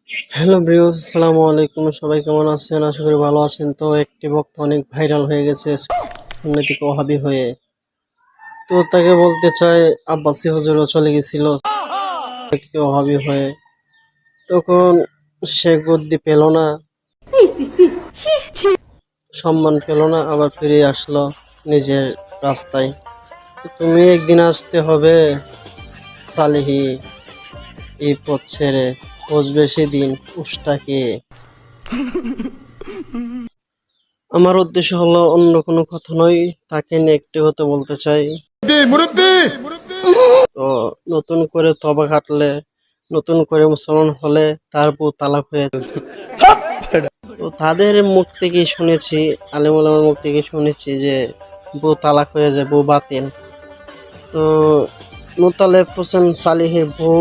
Hello ব্রিয়স, আসসালামু আলাইকুম। সবাই কেমন আছেন? আশা করি ভালো আছেন। তো একটি বক্তা অনেক ভাইরাল হয়ে গেছে সামনে থেকে ওহাবি হয়ে। তো তাকে বলতে চাই আব্বাসী হুজুরও চলে গেছিল থেকে ওহাবি হয়ে। তখন সে গদ্দি পেল না, সম্মান পেল না, আবার ফিরে আসলো নিজের রাস্তায়। তো তুমি একদিন আসতে হবে সালিহি, এই পথ ছেড়ে বসবে সেদিন উষ্টাকে। আমার উদ্দেশ্য হলো অন্য কোনো কথা নয়, তাকে নিয়ে একটি কথা বলতে চাই। তো নতুন করে তবা কাটলে, নতুন করে মুসলমান হলে তার বউ তালাক হয়ে, তো তাদের মুখ থেকে শুনেছি, আলেম ওলামার মুখ থেকে শুনেছি যে বউ তালাক হয়ে যায়, বউ বাতিল। তো মোতালেব হোসেন সালিহের বউ